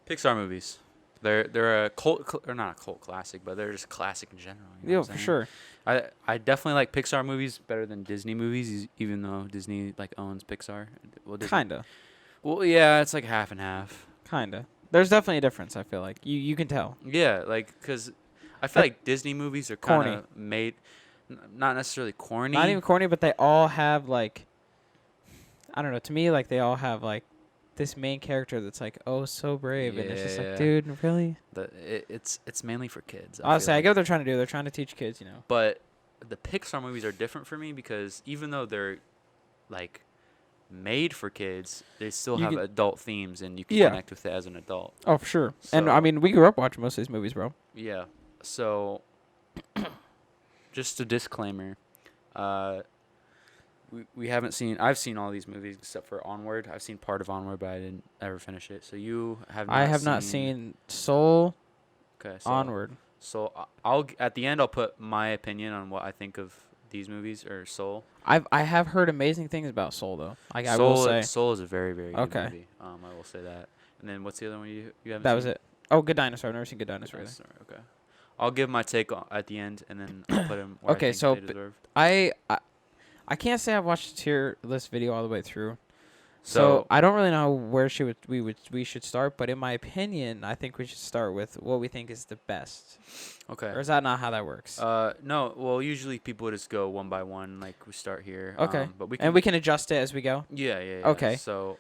Pixar movies. They're a or not a cult classic, but they're just classic in general. You know Yeah, what I'm for saying? sure. I definitely like Pixar movies better than Disney movies, even though Disney like owns Pixar. Well, Disney. Kinda. Well, yeah, it's like half and half. Kinda. There's definitely a difference, I feel like. You can tell. Yeah, like because I feel Uh, like Disney movies are kind corny. of made, not necessarily corny. Not even corny, but they all have, like, I don't know. To me, like, they all have, like, this main character that's, like, oh, so brave. And it's just like, Yeah. dude, really? It's mainly for kids. Honestly, I feel get like. what they're trying to do. They're trying to teach kids, But the Pixar movies are different for me because even though they're like made for kids, they still You have can- adult themes and you can Yeah. connect with it as an adult. Oh, for sure. So, And, I mean, we grew up watching most of these movies, bro. yeah. So just a disclaimer. We haven't seen. I've seen all these movies except for Onward. I've seen part of Onward, but I didn't ever finish it. So you have. Not I have not seen Soul, Okay. So Onward. So I'll at the end I'll put my opinion on what I think of these movies or Soul. I have heard amazing things about Soul, though. Like, I will say. Soul is a very very good Okay. movie. I will say that. And then what's the other one you haven't? That seen? was it. Oh, Good Dinosaur. I've never seen Good Dinosaur either. Dinosaur, okay. I'll give my take at the end, and then I'll put them where Okay, I think so they deserve. I can't say I've watched the tier list video all the way through. So So I don't really know where we should start, but in my opinion, I think we should start with what we think is the best. okay. Or is that not how that works? No. Well, usually people just go one by one. Like we start here. Okay. But we can. And we can adjust it as we go. Yeah. Okay. So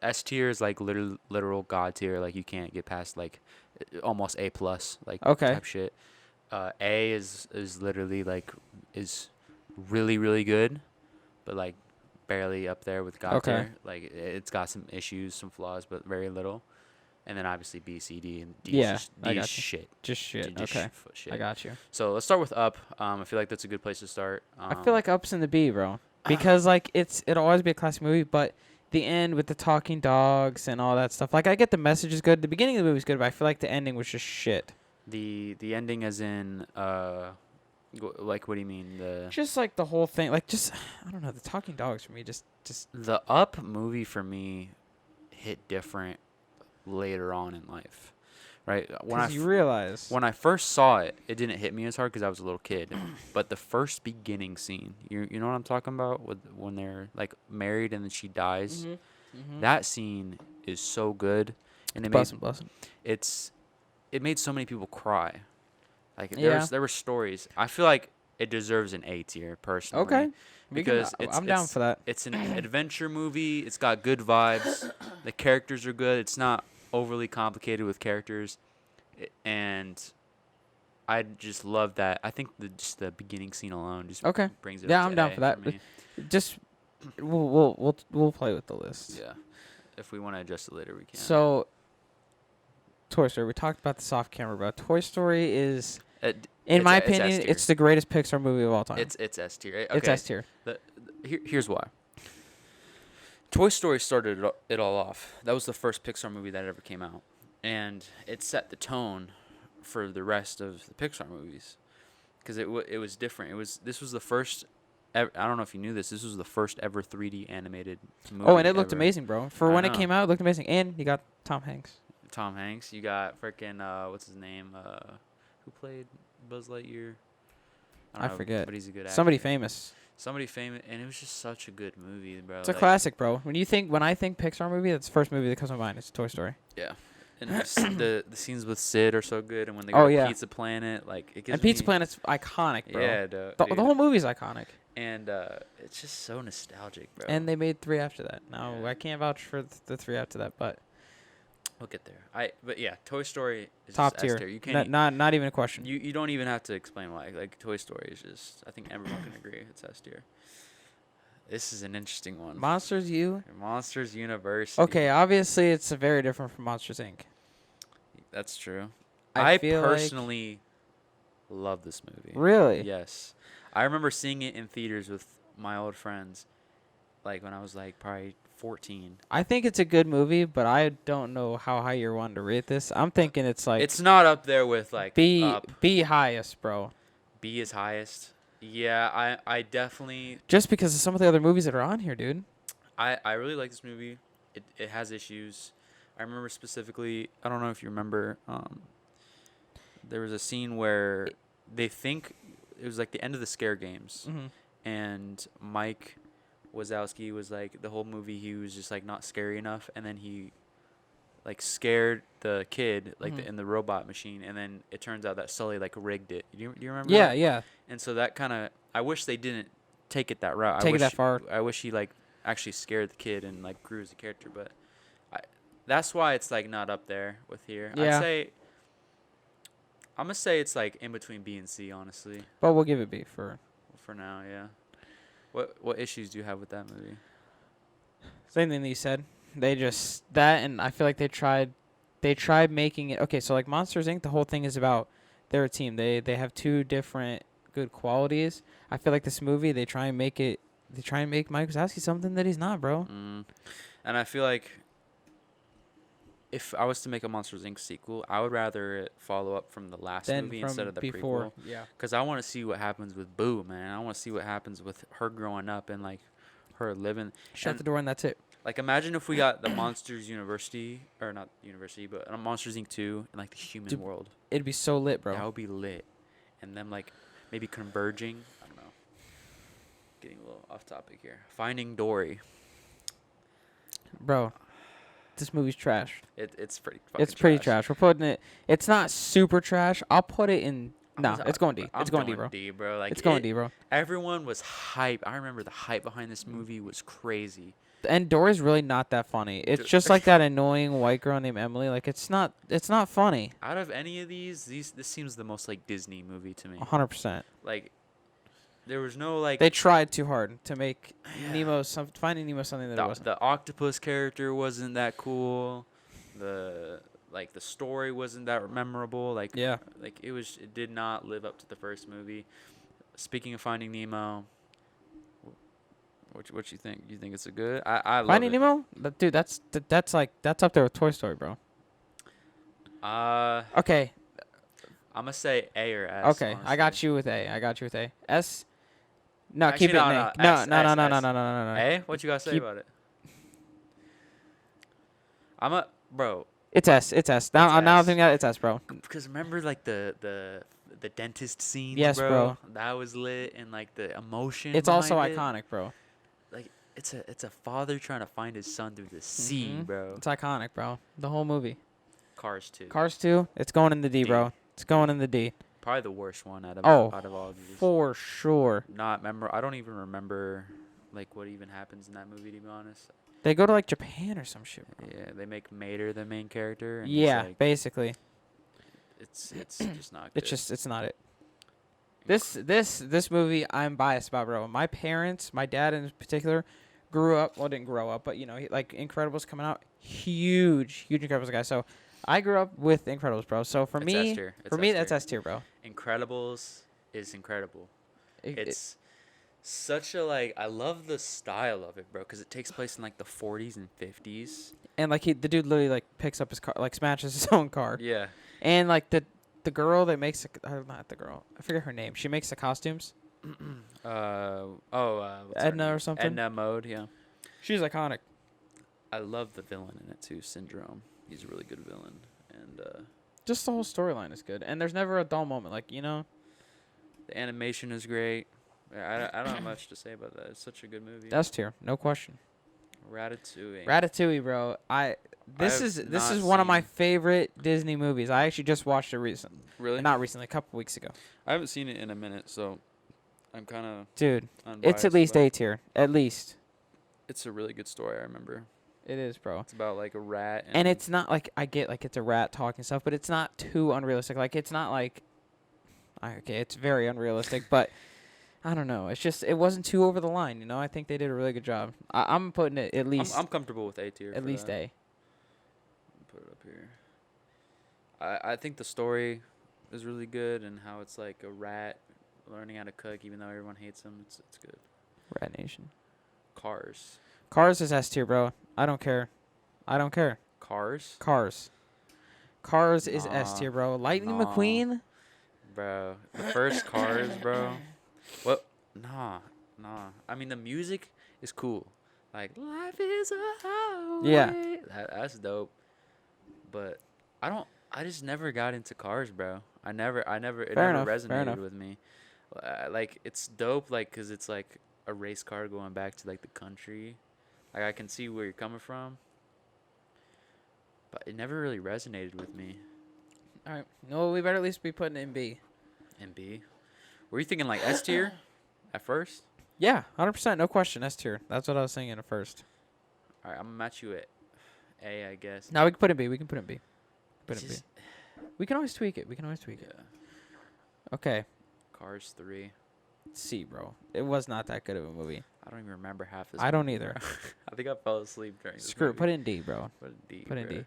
S tier is like literal god tier. Like you can't get past like almost A plus like Okay. type shit. A is literally like is really really good, but like barely up there with god Okay. tier. Like it's got some issues, some flaws, but very little. And then obviously B, C, D, and D Yeah, is, I D is got you. shit. Just shit. Just Okay. shit. I got you. So let's start with Up. I feel like that's a good place to start. I feel like Up's in the B, bro. Because like it'll always be a classic movie, but the end with the talking dogs and all that stuff. Like I get the message is good. The beginning of the movie is good, but I feel like the ending was just shit. the ending, as in like what do you mean Just like the whole thing, like just I don't know. The talking dogs for me just the Up movie for me hit different later on in life, right? because you realize. When I first saw it, it didn't hit me as hard because I was a little kid. But the first beginning scene, you know what I'm talking about, with when they're like married and then she dies. Mm-hmm. That scene is so good, and it Bless made him. it made so many people cry. Like Yeah. there were stories. I feel like it deserves an A tier personally. Okay. Because I'm down for that. It's an adventure movie. It's got good vibes. The characters are good. It's not overly complicated with characters, and I just love that. I think just the beginning scene alone just Okay. brings it. Yeah, up I'm to down A for that. me. Just we'll play with the list. Yeah, if we want to adjust it later, we can. So, Toy Story. We talked about the soft camera, but Toy Story is, in It's my S opinion, tier. it's the greatest Pixar movie of all time. It's S tier. Okay. It's S tier. Here's why. Toy Story started it all off. That was the first Pixar movie that ever came out, and it set the tone for the rest of the Pixar movies, because it was different. This was the first. I don't know if you knew this. This was the first ever 3D animated movie. Oh, and it looked ever. amazing, bro. For I when it know. came out, it looked amazing. And you got Tom Hanks. Tom Hanks. You got freaking what's his name? Who played Buzz Lightyear? I don't know, forget. but he's a good actor. Somebody famous. Somebody famous, and it was just such a good movie, bro. It's a classic, bro. When I think Pixar movie, that's the first movie that comes to my mind. It's Toy Story. Yeah, and the scenes with Sid are so good, and when they Oh, go to yeah. Pizza Planet, like it gives And Pizza me, Planet's iconic, bro. Yeah, The whole movie's iconic. and it's just so nostalgic, bro. And they made 3 after that. Now, Yeah. I can't vouch for the 3 after that, but we'll get there. But yeah, Toy Story is top just tier. S tier. You can't. Not even a question. You don't even have to explain why. Like Toy Story is just. I think everyone can agree it's S tier. This is an interesting one. Monsters U. Monsters University. Okay, obviously it's very different from Monsters Inc. That's true. I I feel like- personally love this movie. Really? Yes. I remember seeing it in theaters with my old friends, like when I was like probably 14. I think it's a good movie, but I don't know how high you're wanting to rate this. I'm thinking it's like It's not up there with like B Up. B highest, bro. B is highest. Yeah, I definitely Just because of some of the other movies that are on here, dude. I really like this movie. It has issues. I remember specifically. I don't know if you remember. There was a scene where they think it was like the end of the Scare Games, Mm-hmm. and Mike Wazowski was like the whole movie he was just like not scary enough, and then he like scared the kid like Mm-hmm. in the robot machine, and then it turns out that Sully like rigged it. Do you remember Yeah, that? yeah. And so that kind of I wish they didn't take it that route. Take it that far. I wish he like actually scared the kid and like grew as a character, but I that's why it's like not up there with here. Yeah. I'm gonna say it's like in between B and C, honestly, But we'll give it B for for now. Yeah. What issues do you have with that movie? same thing that you said. They just that, and I feel like they tried making it okay. So like Monsters Inc. The whole thing is about they're a team. They have two different good qualities. I feel like this movie they try and make Mike Wazowski something that he's not, bro. And I feel like if I was to make a Monsters Inc. sequel, I would rather it follow up from the last Then movie from instead of the before, prequel. yeah. Because I want to see what happens with Boo, man. I want to see what happens with her growing up and like her living. Shut And, the door and that's it. like, imagine if we got the Monsters University, or not University, but Monsters Inc. 2 in like the human Dude, world. It'd be so lit, bro. That would be lit. And them like maybe converging. I don't know. Getting a little off topic here. Finding Dory. Bro, this movie's trash. It's pretty fucking It's pretty trash. We're putting it. It's not super trash. I'll put it in. No, it's going D. It's going D, bro. D, bro. Like It's going D, bro. Everyone was hype. I remember the hype behind this movie was crazy. And Dory's really not that funny. It's just like that annoying white girl named Emily. Like it's not funny. Out of any of this seems the most like Disney movie to me. 100%. Like there was no like They tried too hard to make Yeah. Finding Nemo something that it wasn't. the octopus character wasn't that cool. The story wasn't that memorable. Like Yeah. like it did not live up to the first movie. Speaking of Finding Nemo, what you think? You think it's a good? I love Finding it. Nemo? Dude, that's up there with Toy Story, bro. Okay. I'm gonna say A or S. Okay. I got you with A. S. No, Actually, keep it in no, A. no, No, S, no, no, S, no, no, S. no, no, no, no. A? What you gotta say Keep- about it? Bro. It's S. It's S. Now I'm S. thinking it's S, bro. Because remember like the dentist scenes, Yes, bro. That was lit, and like the emotion. It's also behind it. iconic, bro. Like it's a father trying to find his son through the sea, Mhm. bro. It's iconic, bro. The whole movie. Cars 2. Cars 2, it's going in the D, D. bro. It's going in the D. Probably the worst one out of Oh, all of these. for sure. I don't even remember like what even happens in that movie, to be honest. They go to like Japan or some shit, bro. Yeah, they make Mater the main character. And he's, Yeah, like, basically. it's just not good. It's not it. This movie I'm biased about, bro. My parents, my dad in particular, didn't grow up, but like Incredibles coming out, huge Incredibles guy. So I grew up with Incredibles, bro. So for It's me, S tier. It's that's S tier, bro. Incredibles is incredible. It- It's such a like I love the style of it, bro, because it takes place in like the 40s and 50s. and like the dude literally like picks up his car, like smashes his own car, Yeah. and like the girl that makes not the girl, I forget her name. She makes the costumes. What's her Edna name? or something? Edna Mode, yeah. She's iconic. I love the villain in it too, Syndrome. He's a really good villain, and Just the whole storyline is good, and there's never a dull moment. Like the animation is great. I don't have much to say about that. It's such a good movie. S tier, no question. Ratatouille. Bro. This have is not one of my seen- favorite Disney movies. I actually just watched it recently. Really? Not recently, a couple weeks ago. I haven't seen it in a minute, so I'm kind of Dude, unbiased. it's at least but A tier. At least. It's a really good story. I remember. It is, bro. It's about like a rat. And it's not like I get like it's a rat talking stuff, but it's not too unrealistic. Like it's not like okay, it's very unrealistic, but I don't know. It's just it wasn't too over the line, I think they did a really good job. I'm putting it at least I'm comfortable with A tier. at for least that. A. Put it up here. I think the story is really good, and how it's like a rat learning how to cook, even though everyone hates him. It's good. Rat Nation. Cars. Cars is S tier, bro. I don't care. Cars. Cars is S Nah, tier, bro. Lightning nah. McQueen. Bro, the first Cars, bro. What? Nah. I mean, the music is cool. Like, life is a highway. Yeah. That's dope. but I don't. I just never got into cars, bro. I never. It Fair never enough. Fair resonated enough. with me. Like it's dope, like, 'cause it's like a race car going back to like the country. Like I can see where you're coming from, but it never really resonated with me. All right. No, we better at least be putting it in B. And B, were you thinking like S tier at first? Yeah, 100%. No question. S tier. That's what I was thinking at first. All right, I'm gonna match you at A, I guess. Now we can put it in B. We can put it in B. Put It's it in B. just- We can always tweak it. We can always tweak it. yeah. Okay. Cars 3. C, bro. It was not that good of a movie. I don't even remember half this. I don't movie, either. bro. I think I fell asleep during this Screw it. movie. Put it in D, bro. Put it in D. Put it in bro. D.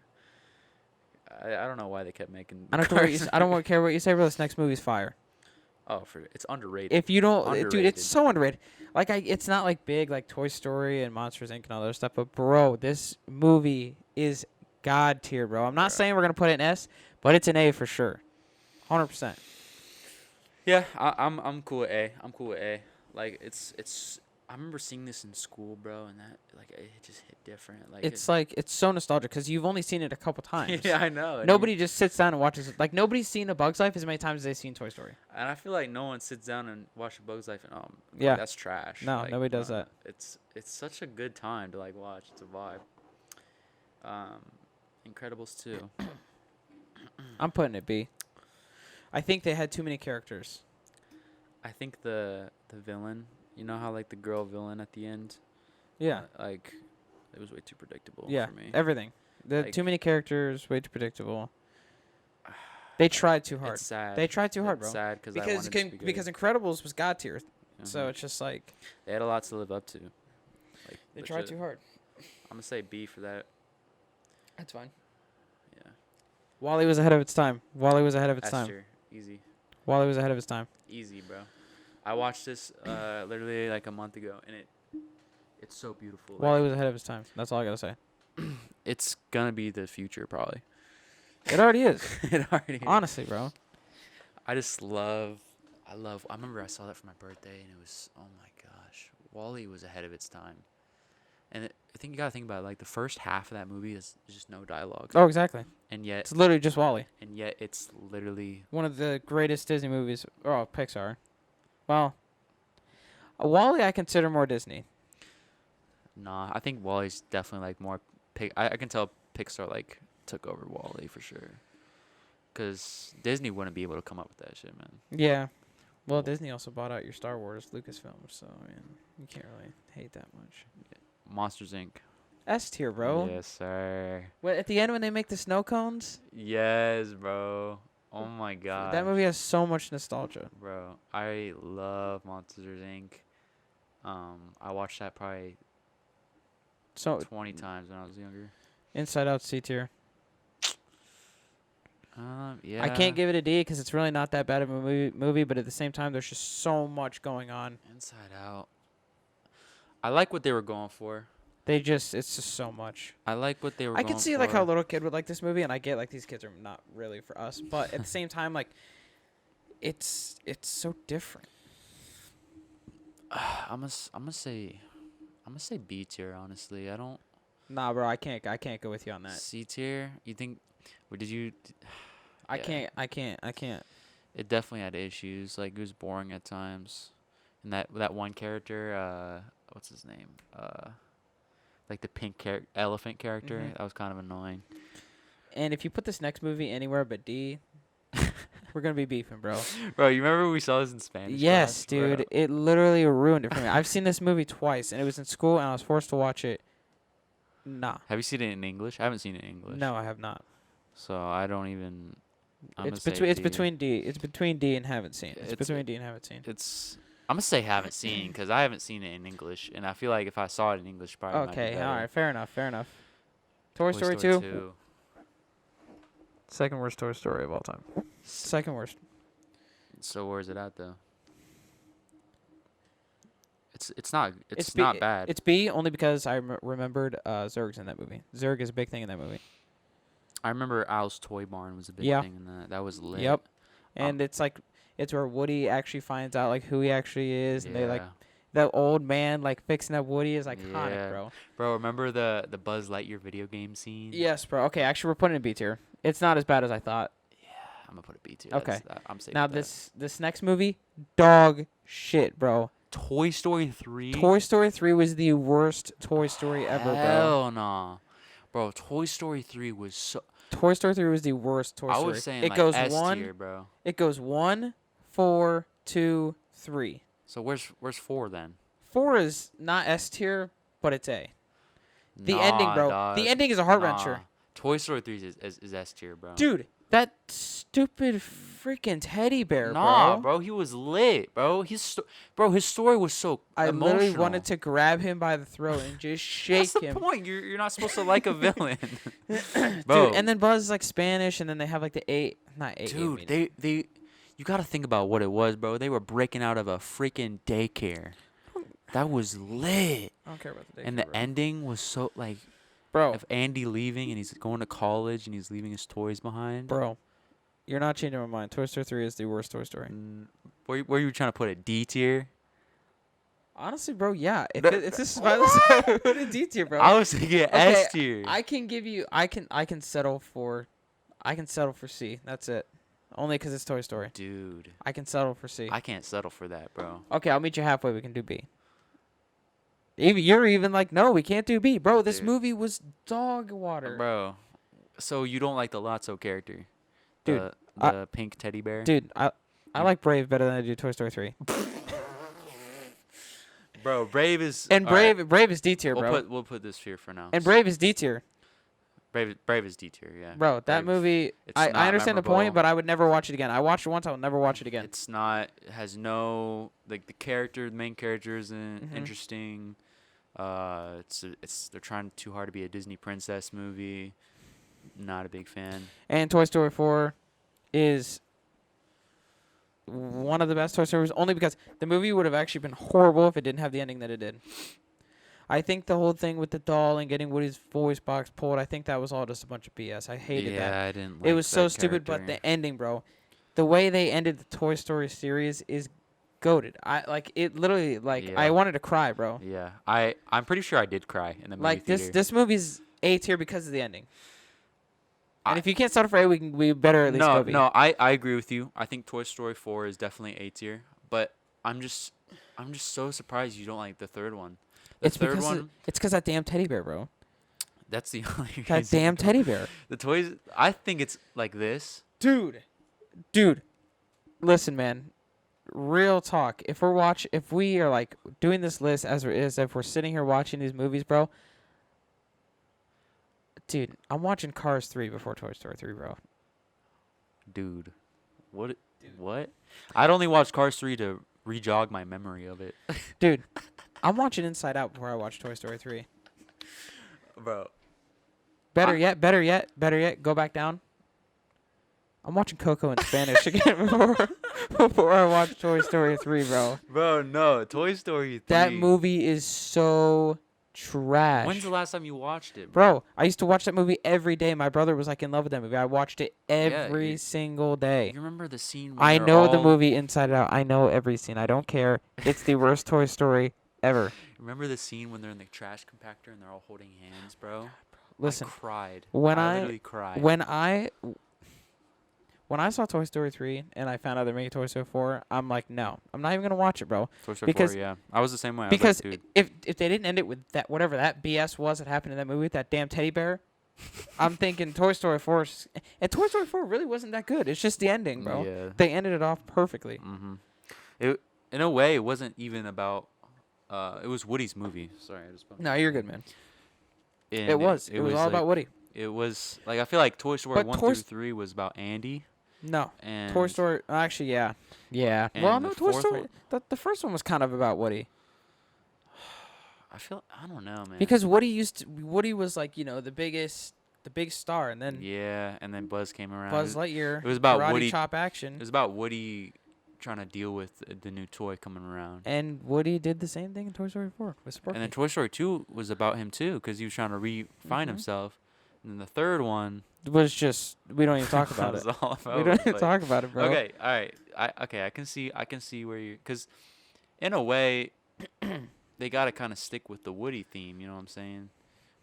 I don't know why they kept making. I don't care what you. I don't care what you say, bro. This next movie's fire. Oh, it's underrated. If you don't, dude, Underrated. it's so underrated. Like it's not like big like Toy Story and Monsters Inc. and all that other stuff, but bro, this movie is god tier, bro. I'm not Bro. saying we're gonna put it in S, but it's an A for sure, 100%. Yeah, I'm cool with A. I'm cool with A. Like it's. I remember seeing this in school, bro, and that like it just hit different. Like It's so nostalgic because you've only seen it a couple times. yeah, I know. and Nobody just sits down and watches it. Like nobody's seen A Bug's Life as many times as they've seen Toy Story. And I feel like no one sits down and watches A Bug's Life and Yeah. that's trash. No, Like, nobody does that. It's such a good time to like watch. It's a vibe. Incredibles 2. I'm putting it B. I think they had too many characters. I think the villain, you know how like the girl villain at the end, Yeah. like it was way too predictable Yeah. for me. Everything. The Like- too many characters, way too predictable. They tried too hard. It's sad. They tried too hard, It's bro. sad I Because wanted it to be good. because Incredibles was god tier, so Mhm. it's just like They had a lot to live up to. Like they tried legit. too hard. I'm gonna say B for that. That's fine. Yeah. Wally was ahead of its time. Wally was ahead of its S time. tier. Easy. Wally was ahead of its time. Easy, bro. I watched this literally like a month ago, and it's so beautiful. Like, Wally was ahead of its time. That's all I gotta say. it's gonna be the future, probably. It already is. It already is. Honestly, bro. I just love. I remember I saw that for my birthday, and it was, oh my gosh, Wall-E was ahead of its time. And I think you gotta think about it, like the first half of that movie is just no dialogue, Oh, exactly. and yet It's literally just Wally. it's literally One of the greatest Disney movies. Oh, Pixar. Well, Wally I consider more Disney. nah. I think Wall-E's definitely like more. I can tell Pixar like took over Wall-E for sure, cause Disney wouldn't be able to come up with that shit, man. Yeah. Well, Disney also bought out your Star Wars Lucasfilm, so I mean, you can't really hate that much. Monsters Inc. S tier, bro. Yes, sir. What at the end when they make the snow cones? Yes, bro. Oh my god. That movie has so much nostalgia. Bro, I love Monsters Inc. I watched that probably So 20 times when I was younger. Inside Out C tier. Yeah. I can't give it a D because it's really not that bad of a movie, but at the same time, there's just so much going on. Inside Out. I like what they were going for. It's just so much. I like what they were I going can see for. like how a little kid would like this movie, and I get like these kids are not really for us, but at the same time, like it's so different. I'm gonna say B tier, honestly. I don't Nah, bro, I can't go with you on that. C tier. You think or did you I yeah. can't. It definitely had issues. Like it was boring at times. And that one character, what's his name? Like the pink elephant character. Mhm. That was kind of annoying. And if you put this next movie anywhere but D, we're gonna be beefing, bro. Bro, you remember we saw this in Spanish? Yes, class? Bro. dude. It literally ruined it for me. I've seen this movie twice, and it was in school, and I was forced to watch it. Nah. Have you seen it in English? I haven't seen it in English. No, I have not. So I don't even. I'm It's gonna say D. between D. It's between D and haven't seen. It's It's- between D and haven't seen. I'm gonna say haven't seen because I haven't seen it in English, and I feel like if I saw it in English, probably might be Okay, better. all right, fair enough. Toy Story 2, second worst Toy Story of all time. Second worst. So where's it at though? It's not B, not bad. It's B only because I remembered Zurg's in that movie. Zurg is a big thing in that movie. I remember Al's Toy Barn was a big Yeah. thing in that. That was lit. Yep. And it's like it's where Woody actually finds out like who he actually is, and they like Yeah. the old man like fixing up Woody is iconic, Yeah. bro. Bro, remember the Buzz Lightyear video game scene? Yes, bro. Okay, actually, we're putting it in B tier. It's not as bad as I thought. I'm gonna put a B tier. Okay. I'm safe Now with that. this next movie, dog shit, bro. Toy Story 3. Toy Story 3 was the worst Toy Story ever, bro. Hell nah. Bro, Toy Story 3 was so. Toy Story 3 was the worst Toy I Story. was saying it like goes S one. tier, bro. It goes 1, 4, 2, 3. So where's 4 then? 4 is not S tier, but it's A. The Nah, ending, bro. dog. The ending is a heart wrencher. Nah. Toy Story 3 is S tier, bro. Dude, that stupid freaking teddy bear, Nah, bro. bro, he was lit, bro. His story was so I emotional. literally wanted to grab him by the throat and just shake That's the him. point. You're not supposed to like a villain, bro. Dude, and then Buzz is like Spanish, and then they have like the not eight. Dude, they, you gotta think about what it was, bro. They were breaking out of a freaking daycare. That was lit. I don't care about the And the ending was so like, bro. of Andy leaving and he's going to college and he's leaving his toys behind. Bro, you're not changing my mind. Toy Story 3 is the worst Toy Story. Where you trying to put it? D tier? Honestly, bro, yeah. If this is my list, I would put it D tier, bro. I was thinking S tier. I can give you. I can settle for C. That's it. Only because it's Toy Story. Dude, I can settle for C. I can't settle for that, bro. Okay, I'll meet you halfway. We can do B. You're even like, no, we can't do B, bro. This Dude. movie was dog water, Bro, so you don't like the Lotso character? Dude, The pink teddy bear? Dude, I like Brave better than I do Toy Story 3. Bro, Brave is... And Brave is D tier, bro. We'll put this here for now. And Brave is D tier. Brave is D tier, yeah. Bro, that Brave, movie, it's I not understand the point, memorable. but I would never watch it again. I watched it once, I'll never watch it again. It's not... It has no... Like, the main character isn't interesting. They're trying too hard to be a Disney princess movie. Not a big fan. And Toy Story 4 is one of the best Toy Stories, only because the movie would have actually been horrible if it didn't have the ending that it did. I think the whole thing with the doll and getting Woody's voice box pulled, I think that was all just a bunch of BS. I hated that. Yeah, I didn't like It was so that stupid, but character. the ending, bro. The way they ended the Toy Story series is goated. I like it literally Yeah. I wanted to cry, bro. Yeah, I'm pretty sure I did cry in the movie Like theater. this movie's A tier because of the ending. And if you can't start for A, we better at least go B. No, I agree with you. I think Toy Story 4 is definitely A tier, but I'm just so surprised you don't like the third one. It's because that damn teddy bear, bro. That's the only That reason. damn teddy bear. The toys, I think it's like this. Dude, listen, man. Real talk. If we are like doing this list if we're sitting here watching these movies, bro. Dude, I'm watching Cars 3 before Toy Story 3, bro. Dude, what? I'd only watch Cars 3 to re-jog my memory of it. Dude, I'm watching Inside Out before I watch Toy Story 3. Bro. Better yet, go back down. I'm watching Coco in Spanish again before I watch Toy Story 3, bro. Bro, no. Toy Story 3. That movie is so trash. When's the last time you watched it, Bro, I used to watch that movie every day. My brother was like in love with that movie. I watched it every you- single day. You remember the scene when I they're know the all- movie Inside Out. I know every scene. I don't care. It's the worst Toy Story ever. Remember the scene when they're in the trash compactor and they're all holding hands, bro? Listen, I cried. when I I literally cried. when I saw Toy Story 3 and I found out they're making Toy Story 4, I'm like, no, I'm not even gonna watch it, bro. Toy Story because- 4, yeah. I was the same way. I was Because like, dude. if they didn't end it with that whatever that BS was that happened in that movie with that damn teddy bear, I'm thinking Toy Story 4 and Toy Story 4 really wasn't that good. It's just the ending, bro. Yeah. They ended it off perfectly. Mm-hmm. It, in a way, it wasn't even about. It was Woody's movie. Sorry, I just. No, you're good, man. And It was all like, about Woody. It was like I feel like Toy Story But 1 Toy through 3 was about Andy. No. And Toy Story, actually, yeah. Yeah. Well, And no, the Toy fourth Story, the first one was kind of about Woody. I don't know, man. Because Woody was like, the big star, and then Yeah, and then Buzz came around. Buzz Lightyear, it was about karate Woody- chop action. It was about Woody trying to deal with the new toy coming around. And Woody did the same thing in Toy Story 4 with Sparky. And then Toy Story 2 was about him too, because he was trying to find Mhm. himself. And then the third one was just, we don't even talk about was it. all about We don't even like- talk about it, bro. Okay, all right. I can see where you, because in a way, they gotta kind of stick with the Woody theme. You know what I'm saying?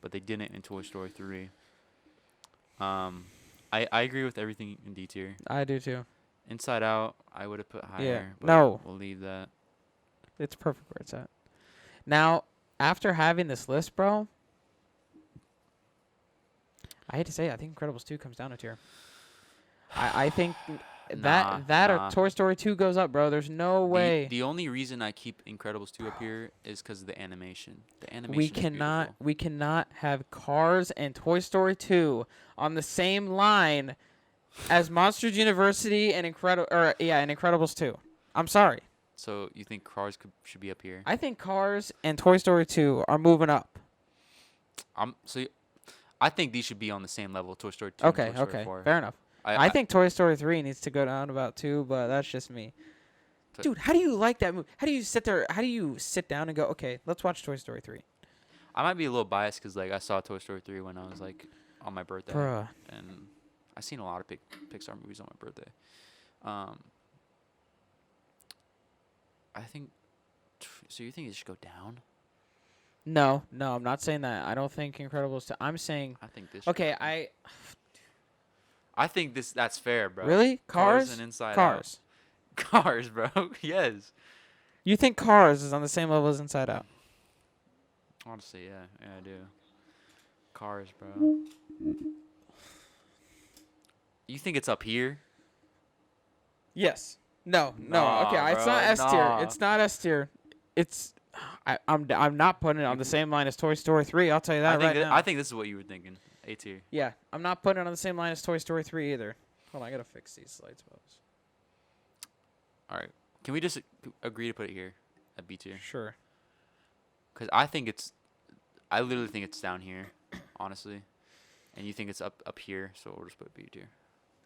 But they didn't in Toy Story 3. I agree with everything in D tier. I do too. Inside Out, I would have put higher. Yeah. But No. we'll leave that. It's perfect where it's at. Now, after having this list, bro, I hate to say it, I think Incredibles 2 comes down a tier. I think that Nah. or Toy Story 2 goes up, bro. There's no way. The only reason I keep Incredibles 2 up here is because of the animation. The animation is beautiful. We cannot have Cars and Toy Story 2 on the same line as Monsters University and Incredibles 2. I'm sorry. So you think Cars should be up here? I think Cars and Toy Story 2 are moving up. I think these should be on the same level. Toy Story 2. Okay, and Toy Story okay, 4. fair enough. I think Toy Story 3 needs to go down about 2, but that's just me. Dude, how do you like that movie? How do you sit down and go, okay, let's watch Toy Story 3? I might be a little biased because like I saw Toy Story 3 when I was like on my birthday, Bruh. and I've seen a lot of Pixar movies on my birthday. I think. So you think it should go down? No, I'm not saying that. I don't think Incredibles 2. I'm saying. I think this. Okay, I think that's fair, bro. Really? Cars and Inside Cars. Out. Cars, bro. Yes. You think Cars is on the same level as Inside Out? Honestly, yeah, I do. Cars, bro. You think it's up here? Yes. No. Nah, Okay, it's bro, not S tier. nah. It's not S tier. It's. I'm not putting it on the same line as Toy Story 3. I'll tell you that now. I think this is what you were thinking. A tier. Yeah, I'm not putting it on the same line as Toy Story 3 either. Hold on, I gotta fix these slides, folks. All right. Can we just agree to put it here at B tier? Sure. Because I literally think it's down here, honestly, and you think it's up here, so we'll just put B tier.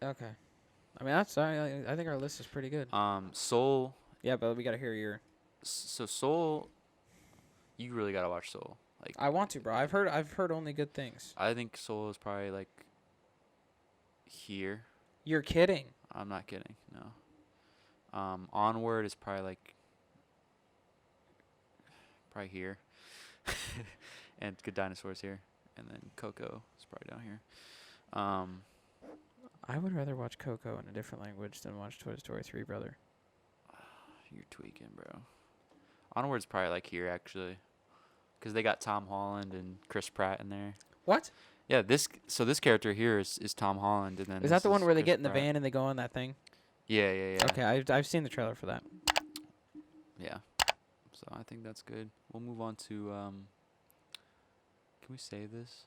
Okay. I mean, I think our list is pretty good. Soul. Yeah, but we gotta hear your. So Soul, you really gotta watch Soul. Like I want to, bro. I've heard only good things. I think Soul is probably like here. You're kidding. I'm not kidding. No. Onward is probably here, and Good Dinosaurs here, and then Coco is probably down here. I would rather watch Coco in a different language than watch Toy Story 3, brother. You're tweaking, bro. Onward's probably like here actually, because they got Tom Holland and Chris Pratt in there. What? Yeah, this character here is Tom Holland, and then Is that the one where they Chris get in the Pratt. van and they go on that thing? Yeah. Okay, I've seen the trailer for that. Yeah. So I think that's good. We'll move on to. Can we save this?